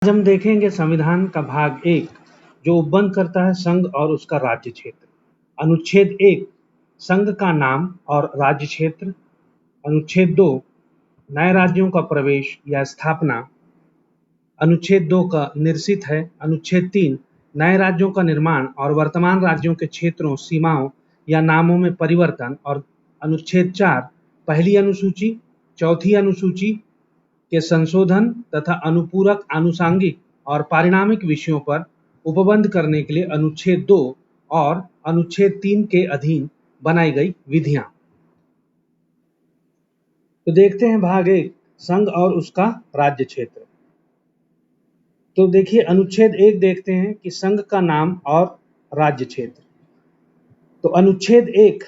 हम देखेंगे संविधान का भाग 1 जो उपबंध करता है संघ और उसका राज्य क्षेत्र। अनुच्छेद 1 संघ का नाम और राज्य क्षेत्र। अनुच्छेद 2 नए राज्यों का प्रवेश या स्थापना। अनुच्छेद 2 का निरसित है। अनुच्छेद 3 नए राज्यों का निर्माण और वर्तमान राज्यों के क्षेत्रों, सीमाओं या नामों में परिवर्तन। और अनुच्छेद 4 पहली अनुसूची, चौथी अनुसूची के संशोधन तथा अनुपूरक, आनुषंगिक और पारिणामिक विषयों पर उपबंध करने के लिए अनुच्छेद 2 और अनुच्छेद 3 के अधीन बनाई गई विधियां। तो देखते हैं भाग 1 संघ और उसका राज्य क्षेत्र। तो देखिए अनुच्छेद 1 देखते हैं कि संघ का नाम और राज्य क्षेत्र। तो अनुच्छेद 1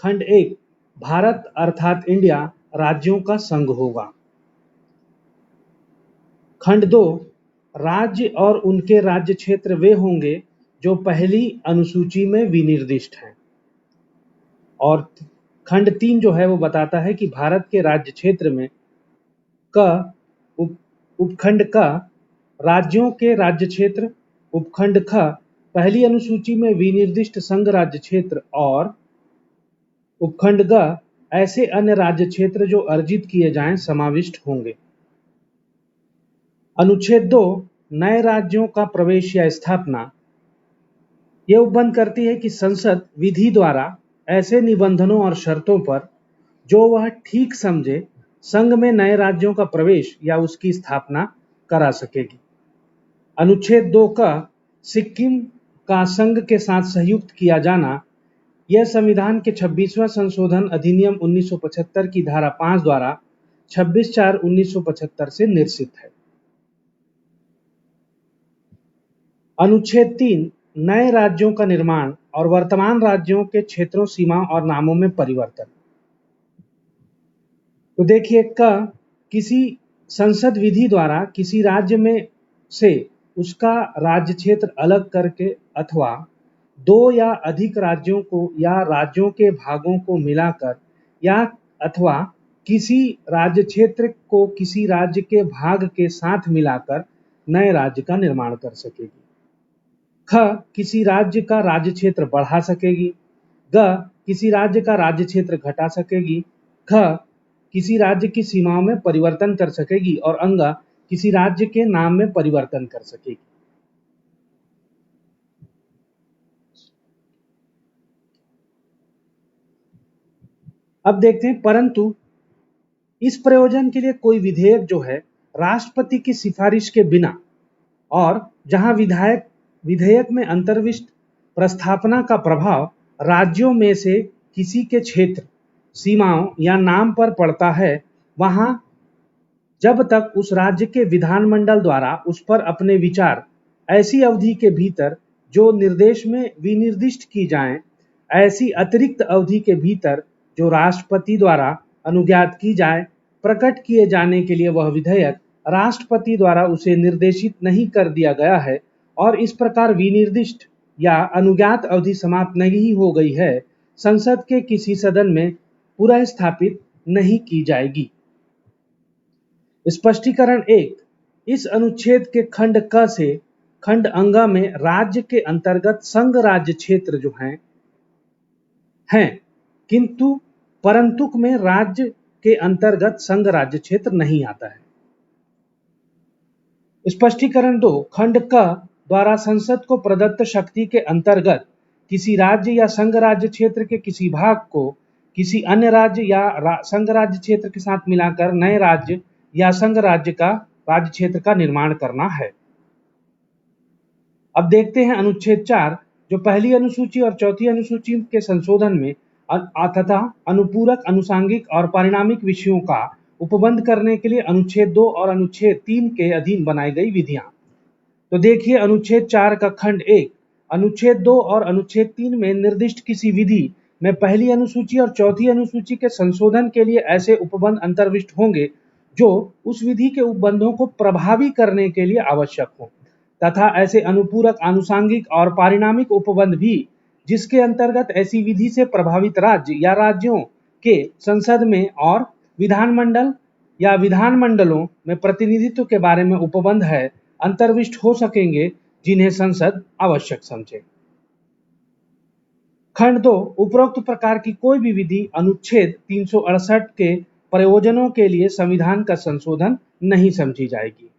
खंड 1 भारत अर्थात इंडिया राज्यों का संघ होगा। खंड 2 राज्य और उनके राज्य क्षेत्र वे होंगे जो पहली अनुसूची में विनिर्दिष्ट हैं। और खंड 3 जो है वो बताता है कि भारत के राज्य क्षेत्र में उपखंड क राज्यों के राज्य क्षेत्र, उपखंड ख पहली अनुसूची में विनिर्दिष्ट संघ राज्य क्षेत्र और उपखंड ग ऐसे अन्य राज्य क्षेत्र जो अर्जित किए जाएं समाविष्ट होंगे। अनुच्छेद 2 नए राज्यों का प्रवेश या स्थापना। यह उपबंध करती है कि संसद विधि द्वारा ऐसे निबंधनों और शर्तों पर जो वह ठीक समझे संघ में नए राज्यों का प्रवेश या उसकी स्थापना करा सकेगी। अनुच्छेद 2 का सिक्किम का संघ के साथ संयुक्त किया जाना यह संविधान के 26वां संशोधन अधिनियम 1975 की धारा 5 द्वारा 26/4/1975 से निरसित है। अनुच्छेद 3 नए राज्यों का निर्माण और वर्तमान राज्यों के क्षेत्रों, सीमाओं और नामों में परिवर्तन। तो देखिए किसी संसद विधि द्वारा किसी राज्य में से उसका राज्य क्षेत्र अलग करके अथवा दो या अधिक राज्यों को या राज्यों के भागों को मिलाकर या अथवा किसी राज्य क्षेत्र को किसी राज्य के भाग के साथ मिलाकर नए राज्य का निर्माण कर सकेगी। ख किसी राज्य का राज्य क्षेत्र बढ़ा सकेगी। ग किसी राज्य का राज्य क्षेत्र घटा सकेगी। ख किसी राज्य की सीमाओं में परिवर्तन कर सकेगी और अंग किसी राज्य के नाम में परिवर्तन कर सकेगी। अब देखते हैं परंतु इस प्रयोजन के लिए कोई विधेयक जो है राष्ट्रपति की सिफारिश के बिना और जहां विधेयक में अंतर्विष्ट प्रस्तावना का प्रभाव राज्यों में से किसी के क्षेत्र, सीमाओं या नाम पर पड़ता है, वहां जब तक उस राज्य के विधानमंडल द्वारा उस पर अपने विचार ऐसी अवधि के भीतर जो निर्देश में विनिर्दिष्ट की जाएं, ऐसी अतिरिक्त अवधि के भीतर जो राष्ट्रपति द्वारा अनुज्ञात की जाए, प्रकट किए जाने के लिए वह विधेयक राष्ट्रपति द्वारा उसे निर्देशित नहीं कर दिया गया है और इस प्रकार विनिर्दिष्ट या अनुज्ञात अवधि समाप्त नहीं हो गई है, संसद के किसी सदन में पुनः स्थापित नहीं की जाएगी। स्पष्टीकरण 1 इस अनुच्छेद के खंड क से खंड अंग में राज्य के अंतर्गत संघ राज्य क्षेत्र जो हैं किंतु परंतुक में राज्य के अंतर्गत संघ राज्य क्षेत्र नहीं आता है। स्पष्टीकरण 2 खंड क द्वारा संसद को प्रदत्त शक्ति के अंतर्गत किसी राज्य या संघ राज्य क्षेत्र के किसी भाग को किसी अन्य राज्य या संघ राज्य क्षेत्र के साथ मिलाकर नए राज्य या संघ राज्य क्षेत्र का निर्माण करना है। अब देखते हैं अनुच्छेद 4 जो पहली अनुसूची और चौथी अनुसूची के संशोधन में तथा अनुपूरक, आनुषंगिक और पारिणामिक विषयों का उपबंध करने के लिए अनुच्छेद 2 और अनुच्छेद 3 के अधीन बनाई गई विधियां। तो देखिए अनुच्छेद 4 का खंड 1 अनुच्छेद 2 और अनुच्छेद 3 में निर्दिष्ट किसी विधि में पहली अनुसूची और चौथी अनुसूची के संशोधन के लिए ऐसे उपबंध अंतर्विष्ट होंगे जो उस विधि के उपबंधों को प्रभावी करने के लिए आवश्यक हों तथा ऐसे अनुपूरक, आनुषंगिक और पारिणामिक उपबंध भी जिसके अंतर्गत ऐसी विधि से प्रभावित राज्य या राज्यों के संसद में और विधानमंडल या विधानमंडलों में प्रतिनिधित्व के बारे में उपबंध है, अंतर्विष्ट हो सकेंगे जिन्हें संसद आवश्यक समझे। खंड 2 उपरोक्त प्रकार की कोई भी विधि अनुच्छेद 368 के प्रयोजनों के लिए संविधान का संशोधन नहीं समझी जाएगी।